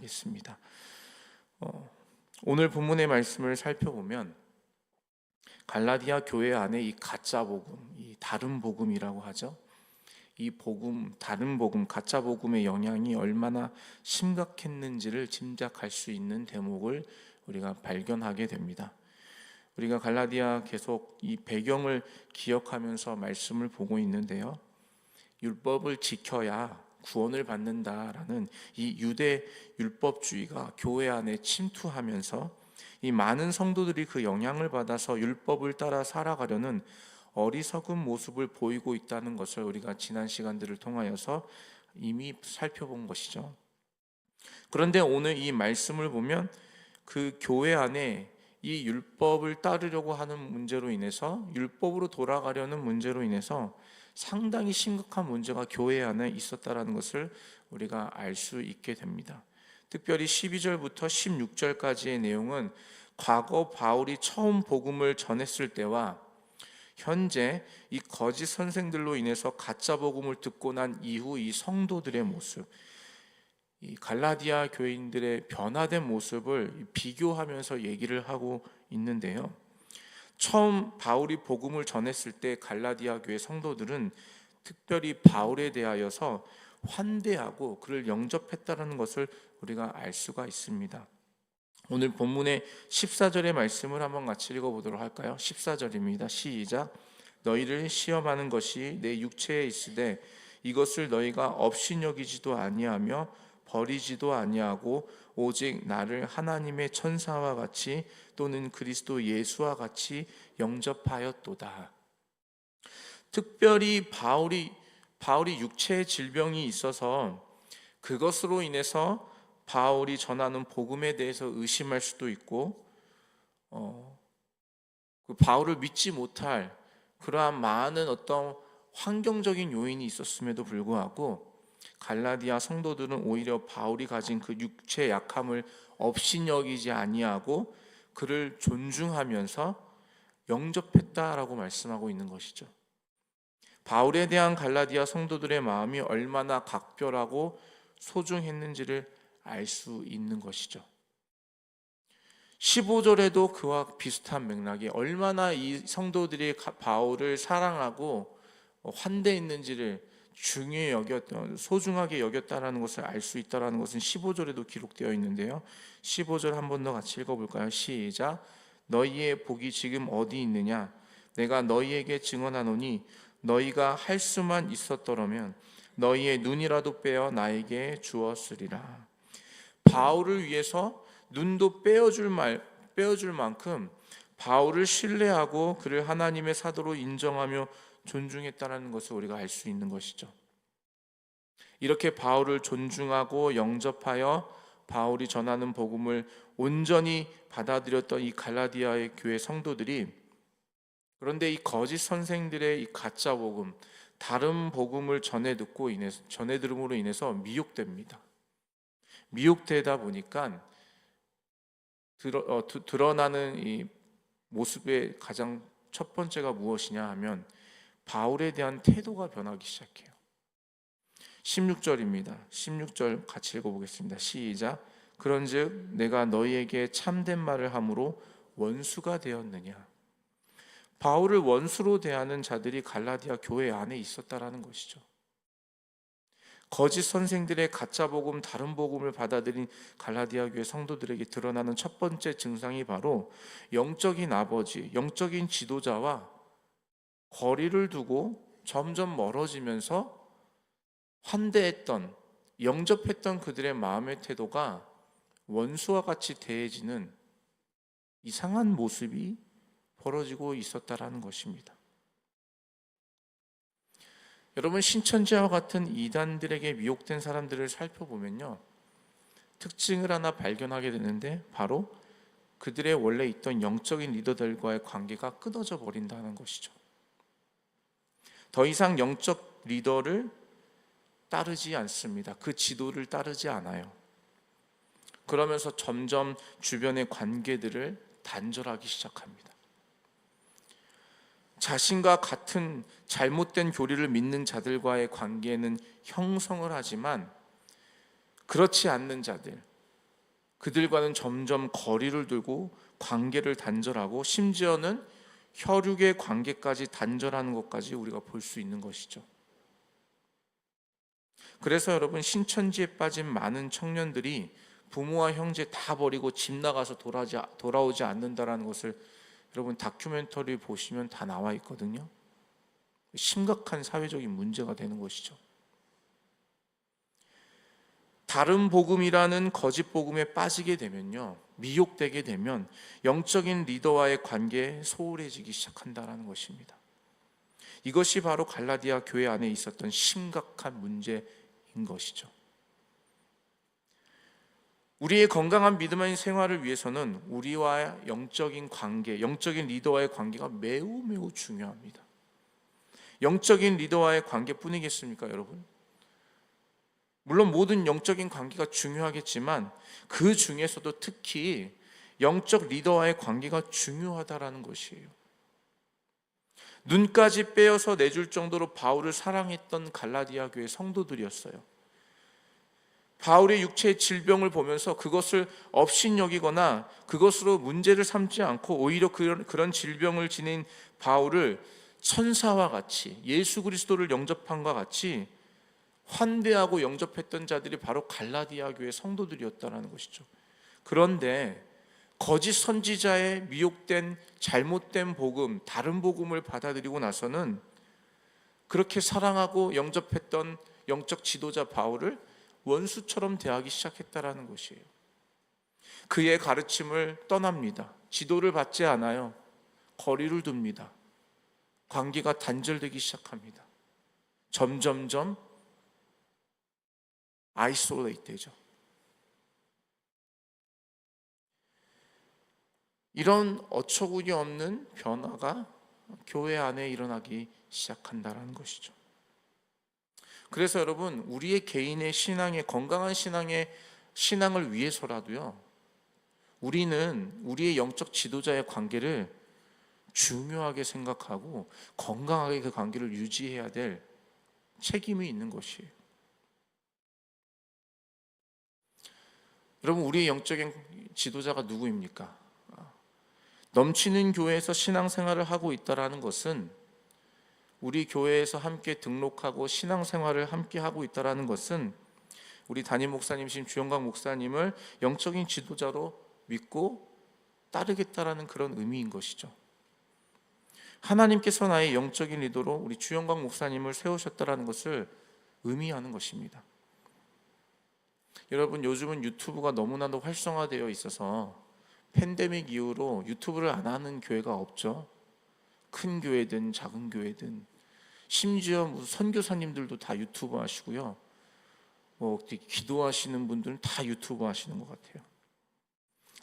하겠습니다. 오늘 본문의 말씀을 살펴보면 갈라디아 교회 안에 이 가짜 복음, 이 다른 복음이라고 하죠. 이 복음, 다른 복음, 가짜 복음의 영향이 얼마나 심각했는지를 짐작할 수 있는 대목을 우리가 발견하게 됩니다. 우리가 갈라디아 계속 이 배경을 기억하면서 말씀을 보고 있는데요. 율법을 지켜야 구원을 받는다라는 이 유대 율법주의가 교회 안에 침투하면서 이 많은 성도들이 그 영향을 받아서 율법을 따라 살아가려는 어리석은 모습을 보이고 있다는 것을 우리가 지난 시간들을 통하여서 이미 살펴본 것이죠. 그런데 오늘 이 말씀을 보면 그 교회 안에 이 율법을 따르려고 하는 문제로 인해서, 율법으로 돌아가려는 문제로 인해서 상당히 심각한 문제가 교회 안에 있었다는 것을 우리가 알 수 있게 됩니다. 특별히 12절부터 16절까지의 내용은 과거 바울이 처음 복음을 전했을 때와 현재 이 거짓 선생들로 인해서 가짜 복음을 듣고 난 이후 이 성도들의 모습, 이 갈라디아 교인들의 변화된 모습을 비교하면서 얘기를 하고 있는데요. 처음 바울이 복음을 전했을 때 갈라디아 교회 성도들은 특별히 바울에 대하여서 환대하고 그를 영접했다는 것을 우리가 알 수가 있습니다. 오늘 본문의 14절의 말씀을 한번 같이 읽어보도록 할까요? 14절입니다. 시작. 너희를 시험하는 것이 내 육체에 있으되 이것을 너희가 업신여기지도 아니하며 버리지도 아니하고 오직 나를 하나님의 천사와 같이 또는 그리스도 예수와 같이 영접하였도다. 특별히 바울이 육체의 질병이 있어서 그것으로 인해서 바울이 전하는 복음에 대해서 의심할 수도 있고 그 바울을 믿지 못할 그러한 많은 어떤 환경적인 요인이 있었음에도 불구하고 갈라디아 성도들은 오히려 바울이 가진 그 육체의 약함을 업신여기지 아니하고 그를 존중하면서 영접했다라고 말씀하고 있는 것이죠. 바울에 대한 갈라디아 성도들의 마음이 얼마나 각별하고 소중했는지를 알 수 있는 것이죠. 15절에도 그와 비슷한 맥락이 얼마나 이 성도들이 바울을 사랑하고 환대했는지를 중요히 여겼던, 소중하게 여겼다라는 것을 알 수 있다라는 것은 15절에도 기록되어 있는데요. 15절 한 번 더 같이 읽어볼까요? 시작. 너희의 복이 지금 어디 있느냐? 내가 너희에게 증언하노니 너희가 할 수만 있었더라면 너희의 눈이라도 빼어 나에게 주었으리라. 바울을 위해서 눈도 빼어줄 만큼 바울을 신뢰하고 그를 하나님의 사도로 인정하며 존중했다는 것을 우리가 알 수 있는 것이죠. 이렇게 바울을 존중하고 영접하여 바울이 전하는 복음을 온전히 받아들였던 이 갈라디아의 교회 성도들이, 그런데 이 거짓 선생들의 이 가짜 복음, 다른 복음을 전해 들음으로 인해서 미혹됩니다. 미혹되다 보니까 드러나는 이 모습의 가장 첫 번째가 무엇이냐 하면 바울에 대한 태도가 변하기 시작해요. 16절입니다. 16절 같이 읽어보겠습니다. 시작. 그런즉 내가 너희에게 참된 말을 함으로 원수가 되었느냐? 바울을 원수로 대하는 자들이 갈라디아 교회 안에 있었다라는 것이죠. 거짓 선생들의 가짜 복음, 다른 복음을 받아들인 갈라디아 교회 성도들에게 드러나는 첫 번째 증상이 바로 영적인 아버지, 영적인 지도자와 거리를 두고 점점 멀어지면서 환대했던, 영접했던 그들의 마음의 태도가 원수와 같이 대해지는 이상한 모습이 벌어지고 있었다라는 것입니다. 여러분, 신천지와 같은 이단들에게 미혹된 사람들을 살펴보면요, 특징을 하나 발견하게 되는데 바로 그들의 원래 있던 영적인 리더들과의 관계가 끊어져 버린다는 것이죠. 더 이상 영적 리더를 따르지 않습니다. 그 지도를 따르지 않아요. 그러면서 점점 주변의 관계들을 단절하기 시작합니다. 자신과 같은 잘못된 교리를 믿는 자들과의 관계는 형성을 하지만 그렇지 않는 자들, 그들과는 점점 거리를 두고 관계를 단절하고 심지어는 혈육의 관계까지 단절하는 것까지 우리가 볼 수 있는 것이죠. 그래서 여러분, 신천지에 빠진 많은 청년들이 부모와 형제 다 버리고 집 나가서 돌아오지 않는다라는 것을 여러분 다큐멘터리 보시면 다 나와 있거든요. 심각한 사회적인 문제가 되는 것이죠. 다른 복음이라는 거짓 복음에 빠지게 되면요, 미혹되게 되면 영적인 리더와의 관계에 소홀해지기 시작한다는 것입니다. 이것이 바로 갈라디아 교회 안에 있었던 심각한 문제인 것이죠. 우리의 건강한 믿음의 생활을 위해서는 우리와 영적인 관계, 영적인 리더와의 관계가 매우 중요합니다. 영적인 리더와의 관계뿐이겠습니까, 여러분? 물론 모든 영적인 관계가 중요하겠지만 그 중에서도 특히 영적 리더와의 관계가 중요하다라는 것이에요. 눈까지 빼어서 내줄 정도로 바울을 사랑했던 갈라디아 교회 성도들이었어요. 바울의 육체의 질병을 보면서 그것을 업신여기거나 그것으로 문제를 삼지 않고 오히려 그런 질병을 지닌 바울을 천사와 같이, 예수 그리스도를 영접함과 같이 환대하고 영접했던 자들이 바로 갈라디아 교회 성도들이었다는 것이죠. 그런데 거짓 선지자의 미혹된 잘못된 복음, 다른 복음을 받아들이고 나서는 그렇게 사랑하고 영접했던 영적 지도자 바울을 원수처럼 대하기 시작했다라는 것이에요. 그의 가르침을 떠납니다. 지도를 받지 않아요. 거리를 둡니다. 관계가 단절되기 시작합니다. 점점점 아이솔레이트 되죠. 이런 어처구니 없는 변화가 교회 안에 일어나기 시작한다는 것이죠. 그래서 여러분, 우리의 개인의 신앙의 건강한 신앙을 위해서라도요, 우리는 우리의 영적 지도자의 관계를 중요하게 생각하고 건강하게 그 관계를 유지해야 될 책임이 있는 것이에요. 여러분, 우리의 영적인 지도자가 누구입니까? 넘치는 교회에서 신앙생활을 하고 있다는 것은, 우리 교회에서 함께 등록하고 신앙생활을 함께 하고 있다는 것은 우리 담임 목사님이신 주영광 목사님을 영적인 지도자로 믿고 따르겠다라는 그런 의미인 것이죠. 하나님께서 나의 영적인 리더로 우리 주영광 목사님을 세우셨다는 것을 의미하는 것입니다. 여러분, 요즘은 유튜브가 너무나도 활성화되어 있어서 팬데믹 이후로 유튜브를 안 하는 교회가 없죠. 큰 교회든 작은 교회든, 심지어 무슨 선교사님들도 다 유튜브 하시고요, 기도하시는 분들은 다 유튜브 하시는 것 같아요.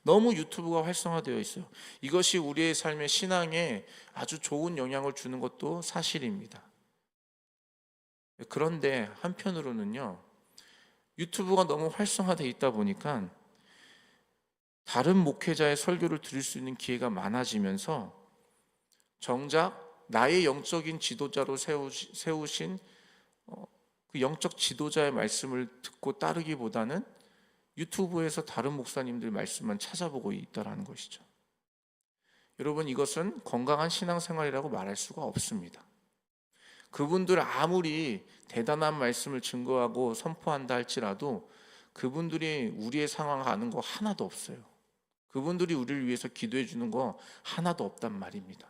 너무 유튜브가 활성화되어 있어요. 이것이 우리의 삶의 신앙에 아주 좋은 영향을 주는 것도 사실입니다. 그런데 한편으로는요, 유튜브가 너무 활성화되어 있다 보니까 다른 목회자의 설교를 들을 수 있는 기회가 많아지면서 정작 나의 영적인 지도자로 세우신 그 영적 지도자의 말씀을 듣고 따르기보다는 유튜브에서 다른 목사님들 말씀만 찾아보고 있다는 것이죠. 여러분, 이것은 건강한 신앙생활이라고 말할 수가 없습니다. 그분들 아무리 대단한 말씀을 증거하고 선포한다 할지라도 그분들이 우리의 상황을 아는 거 하나도 없어요. 그분들이 우리를 위해서 기도해 주는 거 하나도 없단 말입니다.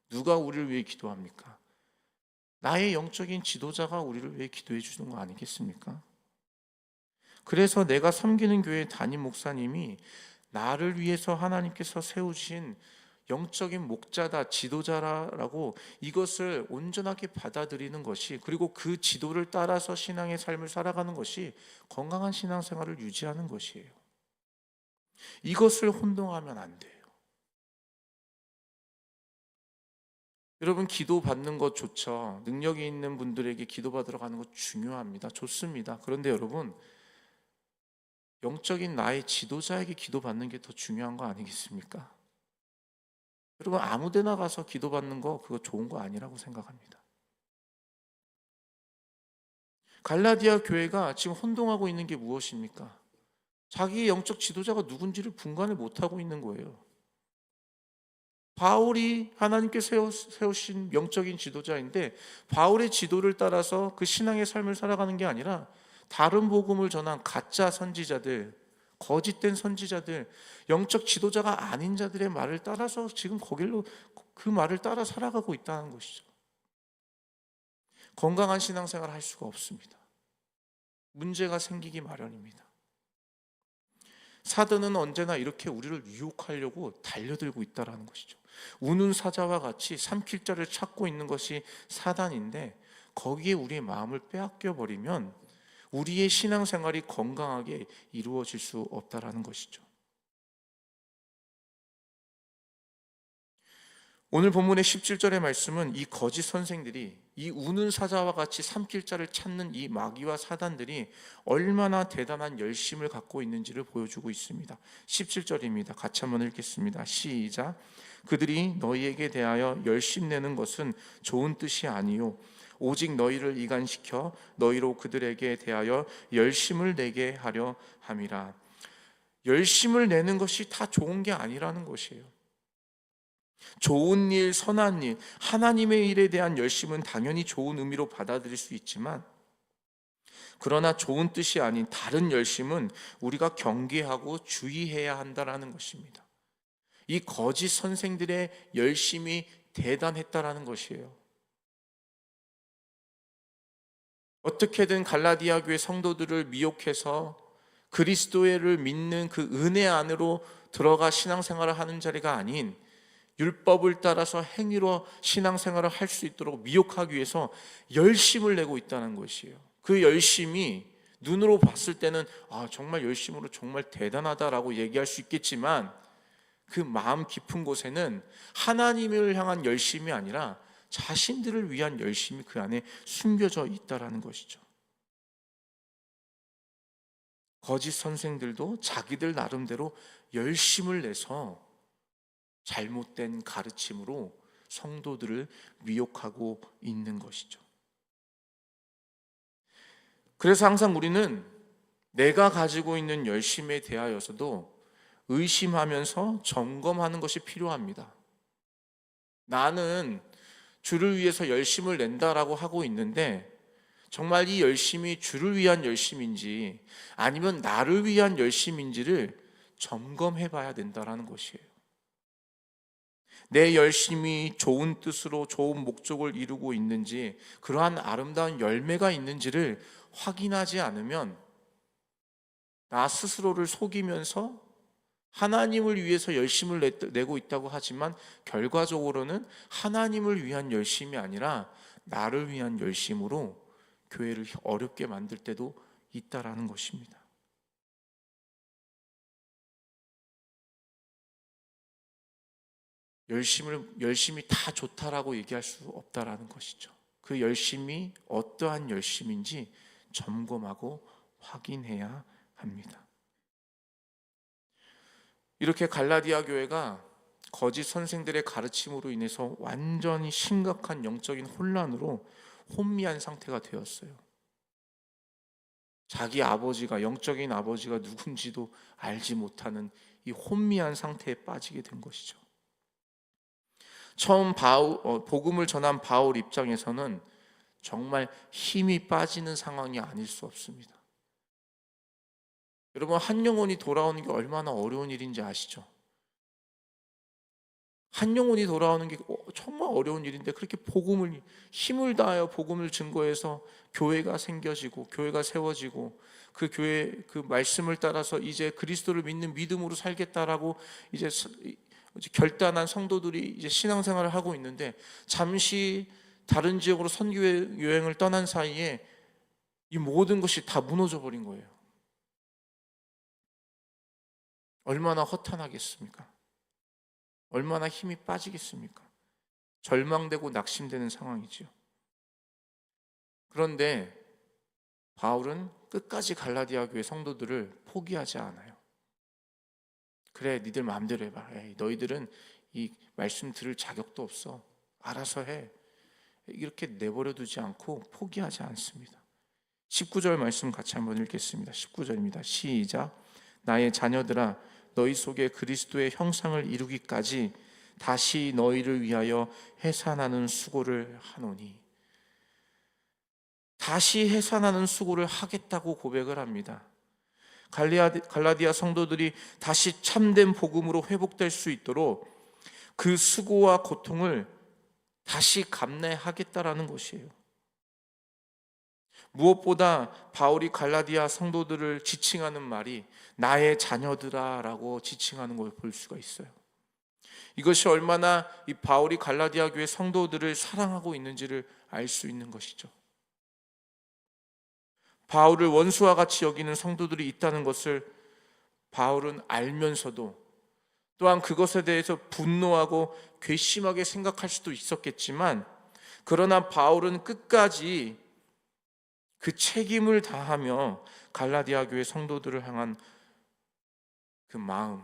누가 우리를 위해 기도합니까? 나의 영적인 지도자가 우리를 위해 기도해 주는 거 아니겠습니까? 그래서 내가 섬기는 교회 담임 목사님이 나를 위해서 하나님께서 세우신 영적인 목자다, 지도자라고 이것을 온전하게 받아들이는 것이, 그리고 그 지도를 따라서 신앙의 삶을 살아가는 것이 건강한 신앙생활을 유지하는 것이에요. 이것을 혼동하면 안 돼요. 여러분, 기도 받는 것 좋죠. 능력이 있는 분들에게 기도 받으러 가는 것 중요합니다. 좋습니다. 그런데 여러분, 영적인 나의 지도자에게 기도 받는 게 더 중요한 거 아니겠습니까? 여러분, 아무 데나 가서 기도 받는 거 그거 좋은 거 아니라고 생각합니다. 갈라디아 교회가 지금 혼동하고 있는 게 무엇입니까? 자기의 영적 지도자가 누군지를 분간을 못하고 있는 거예요. 바울이 하나님께 세우신 영적인 지도자인데 바울의 지도를 따라서 그 신앙의 삶을 살아가는 게 아니라 다른 복음을 전한 가짜 선지자들, 거짓된 선지자들, 영적 지도자가 아닌 자들의 말을 따라서 지금 거길로 그 말을 따라 살아가고 있다는 것이죠. 건강한 신앙생활을 할 수가 없습니다. 문제가 생기기 마련입니다. 사단은 언제나 이렇게 우리를 유혹하려고 달려들고 있다는 것이죠. 우는 사자와 같이 삼킬 자를 찾고 있는 것이 사단인데 거기에 우리의 마음을 빼앗겨 버리면 우리의 신앙생활이 건강하게 이루어질 수 없다는 것이죠. 오늘 본문의 17절의 말씀은 이 거짓 선생들이 이 우는 사자와 같이 삼킬 자를 찾는 이 마귀와 사단들이 얼마나 대단한 열심을 갖고 있는지를 보여주고 있습니다. 17절입니다. 같이 한번 읽겠습니다. 시작. 그들이 너희에게 대하여 열심내는 것은 좋은 뜻이 아니요 오직 너희를 이간시켜 너희로 그들에게 대하여 열심을 내게 하려 함이라. 열심을 내는 것이 다 좋은 게 아니라는 것이에요. 좋은 일, 선한 일, 하나님의 일에 대한 열심은 당연히 좋은 의미로 받아들일 수 있지만 그러나 좋은 뜻이 아닌 다른 열심은 우리가 경계하고 주의해야 한다는 것입니다. 이 거짓 선생들의 열심이 대단했다라는 것이에요. 어떻게든 갈라디아 교회 성도들을 미혹해서 그리스도를 믿는 그 은혜 안으로 들어가 신앙생활을 하는 자리가 아닌 율법을 따라서 행위로 신앙생활을 할 수 있도록 미혹하기 위해서 열심을 내고 있다는 것이에요. 그 열심이 눈으로 봤을 때는 정말 열심으로 정말 대단하다라고 얘기할 수 있겠지만 그 마음 깊은 곳에는 하나님을 향한 열심이 아니라 자신들을 위한 열심이 그 안에 숨겨져 있다는 것이죠. 거짓 선생들도 자기들 나름대로 열심을 내서 잘못된 가르침으로 성도들을 미혹하고 있는 것이죠. 그래서 항상 우리는 내가 가지고 있는 열심에 대하여서도 의심하면서 점검하는 것이 필요합니다. 나는 주를 위해서 열심을 낸다라고 하고 있는데 정말 이 열심이 주를 위한 열심인지 아니면 나를 위한 열심인지를 점검해 봐야 된다는 것이에요. 내 열심이 좋은 뜻으로 좋은 목적을 이루고 있는지 그러한 아름다운 열매가 있는지를 확인하지 않으면 나 스스로를 속이면서 하나님을 위해서 열심을 내고 있다고 하지만 결과적으로는 하나님을 위한 열심이 아니라 나를 위한 열심으로 교회를 어렵게 만들 때도 있다라는 것입니다. 열심이 다 좋다라고 얘기할 수 없다라는 것이죠. 그 열심이 어떠한 열심인지 점검하고 확인해야 합니다. 이렇게 갈라디아 교회가 거짓 선생들의 가르침으로 인해서 완전히 심각한 영적인 혼란으로 혼미한 상태가 되었어요. 자기 아버지가 영적인 아버지가 누군지도 알지 못하는 이 혼미한 상태에 빠지게 된 것이죠. 처음 복음을 전한 바울 입장에서는 정말 힘이 빠지는 상황이 아닐 수 없습니다. 여러분, 한 영혼이 돌아오는 게 얼마나 어려운 일인지 아시죠? 한 영혼이 돌아오는 게 정말 어려운 일인데 그렇게 힘을 다하여 복음을 증거해서 교회가 생겨지고 교회가 세워지고 그 교회 그 말씀을 따라서 이제 그리스도를 믿는 믿음으로 살겠다라고 이제 결단한 성도들이 이제 신앙생활을 하고 있는데 잠시 다른 지역으로 선교 여행을 떠난 사이에 이 모든 것이 다 무너져 버린 거예요. 얼마나 허탄하겠습니까? 얼마나 힘이 빠지겠습니까? 절망되고 낙심되는 상황이지요. 그런데 바울은 끝까지 갈라디아 교회 성도들을 포기하지 않아요. 그래, 니들 마음대로 해봐. 너희들은 이 말씀 들을 자격도 없어. 알아서 해. 이렇게 내버려 두지 않고 포기하지 않습니다. 19절 말씀 같이 한번 읽겠습니다. 19절입니다. 시작. 나의 자녀들아, 너희 속에 그리스도의 형상을 이루기까지 다시 너희를 위하여 해산하는 수고를 하노니. 다시 해산하는 수고를 하겠다고 고백을 합니다. 갈라디아 성도들이 다시 참된 복음으로 회복될 수 있도록 그 수고와 고통을 다시 감내하겠다라는 것이에요. 무엇보다 바울이 갈라디아 성도들을 지칭하는 말이 나의 자녀들아 라고 지칭하는 걸 볼 수가 있어요. 이것이 얼마나 이 바울이 갈라디아 교회 성도들을 사랑하고 있는지를 알 수 있는 것이죠. 바울을 원수와 같이 여기는 성도들이 있다는 것을 바울은 알면서도, 또한 그것에 대해서 분노하고 괘씸하게 생각할 수도 있었겠지만, 그러나 바울은 끝까지 그 책임을 다하며 갈라디아 교회 성도들을 향한 그 마음,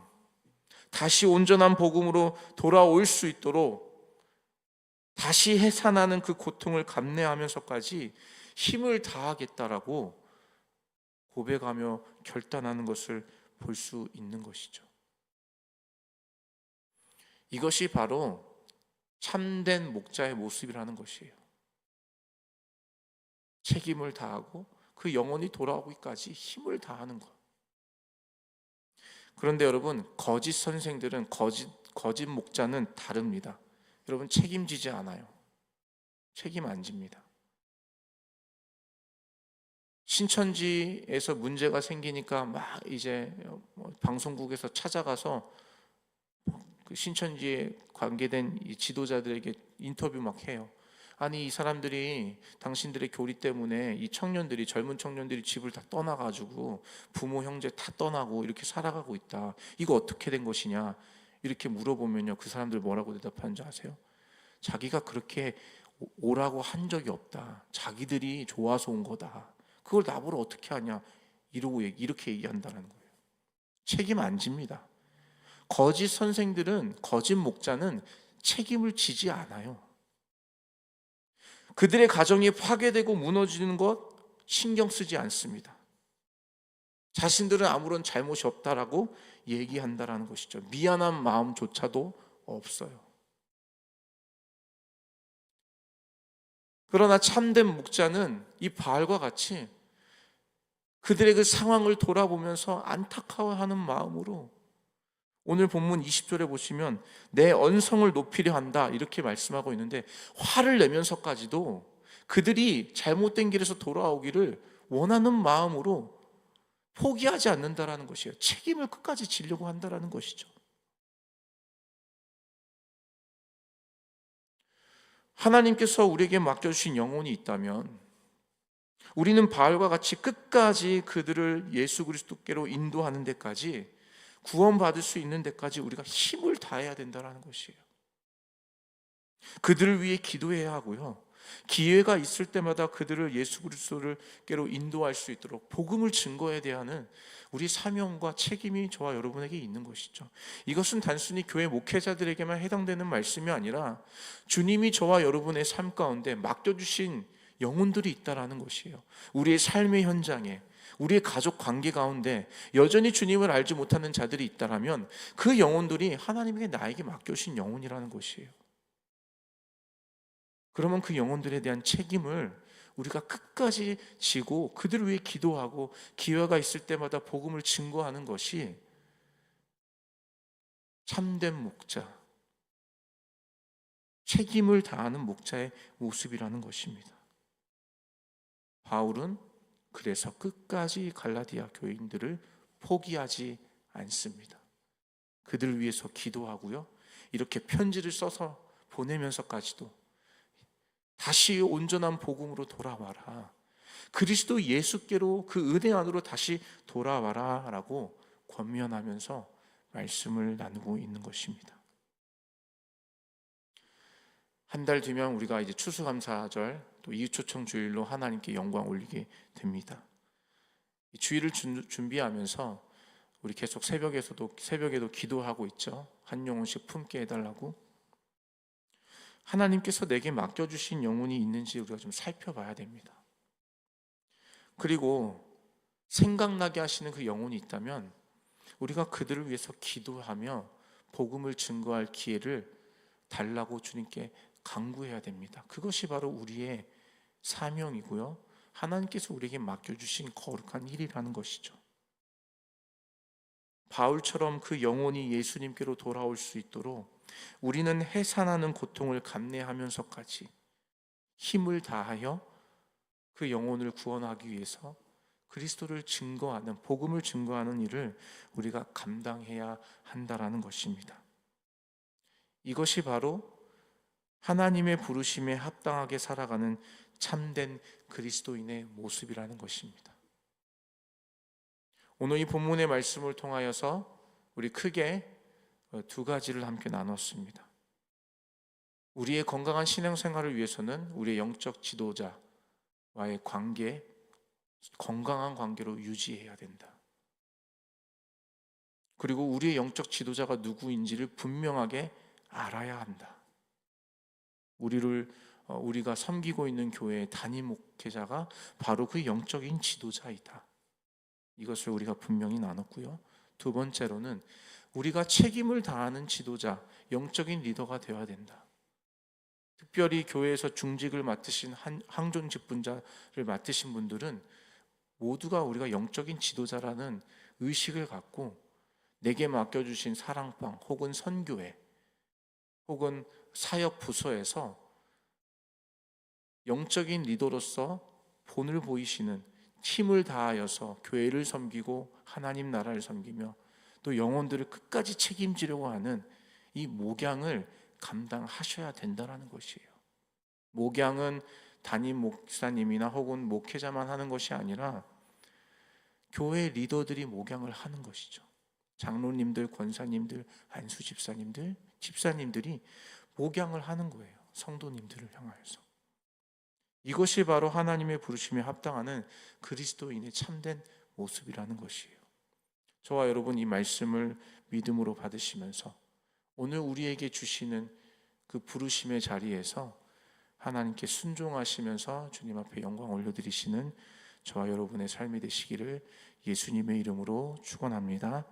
다시 온전한 복음으로 돌아올 수 있도록 다시 해산하는 그 고통을 감내하면서까지 힘을 다하겠다라고 고백하며 결단하는 것을 볼 수 있는 것이죠. 이것이 바로 참된 목자의 모습이라는 것이에요. 책임을 다하고 그 영혼이 돌아오기까지 힘을 다하는 것. 그런데 여러분, 거짓 선생들은, 거짓 목자는 다릅니다. 여러분, 책임지지 않아요. 책임 안 집니다. 신천지에서 문제가 생기니까 막 이제 방송국에서 찾아가서 그 신천지에 관계된 이 지도자들에게 인터뷰 막 해요. 아니, 이 사람들이 당신들의 교리 때문에 이 청년들이, 젊은 청년들이 집을 다 떠나가지고 부모 형제 다 떠나고 이렇게 살아가고 있다. 이거 어떻게 된 것이냐 이렇게 물어보면요, 그 사람들 뭐라고 대답하는지 아세요? 자기가 그렇게 오라고 한 적이 없다. 자기들이 좋아서 온 거다. 그걸 나보러 어떻게 하냐 이렇게 얘기한다는 거예요. 책임 안 집니다. 거짓 선생들은, 거짓 목자는 책임을 지지 않아요. 그들의 가정이 파괴되고 무너지는 것 신경 쓰지 않습니다. 자신들은 아무런 잘못이 없다라고 얘기한다라는 것이죠. 미안한 마음조차도 없어요. 그러나 참된 목자는 이 바알과 같이 그들의 그 상황을 돌아보면서 안타까워하는 마음으로, 오늘 본문 20절에 보시면 내 언성을 높이려 한다 이렇게 말씀하고 있는데, 화를 내면서까지도 그들이 잘못된 길에서 돌아오기를 원하는 마음으로 포기하지 않는다라는 것이에요. 책임을 끝까지 지려고 한다라는 것이죠. 하나님께서 우리에게 맡겨주신 영혼이 있다면 우리는 바알과 같이 끝까지 그들을 예수 그리스도께로 인도하는 데까지, 구원받을 수 있는 데까지 우리가 힘을 다해야 된다는 것이에요. 그들을 위해 기도해야 하고요, 기회가 있을 때마다 그들을 예수 그리스도께로 인도할 수 있도록 복음을 증거해야 하는 우리 사명과 책임이 저와 여러분에게 있는 것이죠. 이것은 단순히 교회 목회자들에게만 해당되는 말씀이 아니라 주님이 저와 여러분의 삶 가운데 맡겨주신 영혼들이 있다라는 것이에요. 우리의 삶의 현장에, 우리의 가족 관계 가운데 여전히 주님을 알지 못하는 자들이 있다라면 그 영혼들이 하나님에게 나에게 맡겨주신 영혼이라는 것이에요. 그러면 그 영혼들에 대한 책임을 우리가 끝까지 지고 그들을 위해 기도하고 기회가 있을 때마다 복음을 증거하는 것이 참된 목자, 책임을 다하는 목자의 모습이라는 것입니다. 바울은 그래서 끝까지 갈라디아 교인들을 포기하지 않습니다. 그들을 위해서 기도하고요, 이렇게 편지를 써서 보내면서까지도 다시 온전한 복음으로 돌아와라, 그리스도 예수께로, 그 은혜 안으로 다시 돌아와라 라고 권면하면서 말씀을 나누고 있는 것입니다. 한 달 뒤면 우리가 이제 추수감사절, 또 이웃초청 주일로 하나님께 영광 올리게 됩니다. 이 주일을 준비하면서 우리 계속 새벽에도 기도하고 있죠. 한 영혼씩 품게 해달라고. 하나님께서 내게 맡겨주신 영혼이 있는지 우리가 좀 살펴봐야 됩니다. 그리고 생각나게 하시는 그 영혼이 있다면 우리가 그들을 위해서 기도하며 복음을 증거할 기회를 달라고 주님께 간구해야 됩니다. 그것이 바로 우리의 사명이고요, 하나님께서 우리에게 맡겨주신 거룩한 일이라는 것이죠. 바울처럼 그 영혼이 예수님께로 돌아올 수 있도록 우리는 해산하는 고통을 감내하면서까지 힘을 다하여 그 영혼을 구원하기 위해서 그리스도를 증거하는, 복음을 증거하는 일을 우리가 감당해야 한다라는 것입니다. 이것이 바로 하나님의 부르심에 합당하게 살아가는 참된 그리스도인의 모습이라는 것입니다. 오늘 이 본문의 말씀을 통하여서 우리 크게 두 가지를 함께 나눴습니다. 우리의 건강한 신앙생활을 위해서는 우리의 영적 지도자와의 관계, 건강한 관계로 유지해야 된다. 그리고 우리의 영적 지도자가 누구인지를 분명하게 알아야 한다. 우리가 섬기고 있는 교회의 담임 목회자가 바로 그 영적인 지도자이다. 이것을 우리가 분명히 나눴고요. 두 번째로는 우리가 책임을 다하는 지도자, 영적인 리더가 되어야 된다. 특별히 교회에서 중직을 맡으신 항존 직분자를 맡으신 분들은 모두가 우리가 영적인 지도자라는 의식을 갖고 내게 맡겨주신 사랑방 혹은 선교회 혹은 사역 부서에서 영적인 리더로서 본을 보이시는, 힘을 다하여서 교회를 섬기고 하나님 나라를 섬기며 또 영혼들을 끝까지 책임지려고 하는 이 목양을 감당하셔야 된다는 것이에요. 목양은 담임 목사님이나 혹은 목회자만 하는 것이 아니라 교회 리더들이 목양을 하는 것이죠. 장로님들, 권사님들, 안수 집사님들, 집사님들이 목양을 하는 거예요. 성도님들을 향하여서. 이것이 바로 하나님의 부르심에 합당하는 그리스도인의 참된 모습이라는 것이에요. 저와 여러분 이 말씀을 믿음으로 받으시면서 오늘 우리에게 주시는 그 부르심의 자리에서 하나님께 순종하시면서 주님 앞에 영광 올려드리시는 저와 여러분의 삶이 되시기를 예수님의 이름으로 축원합니다.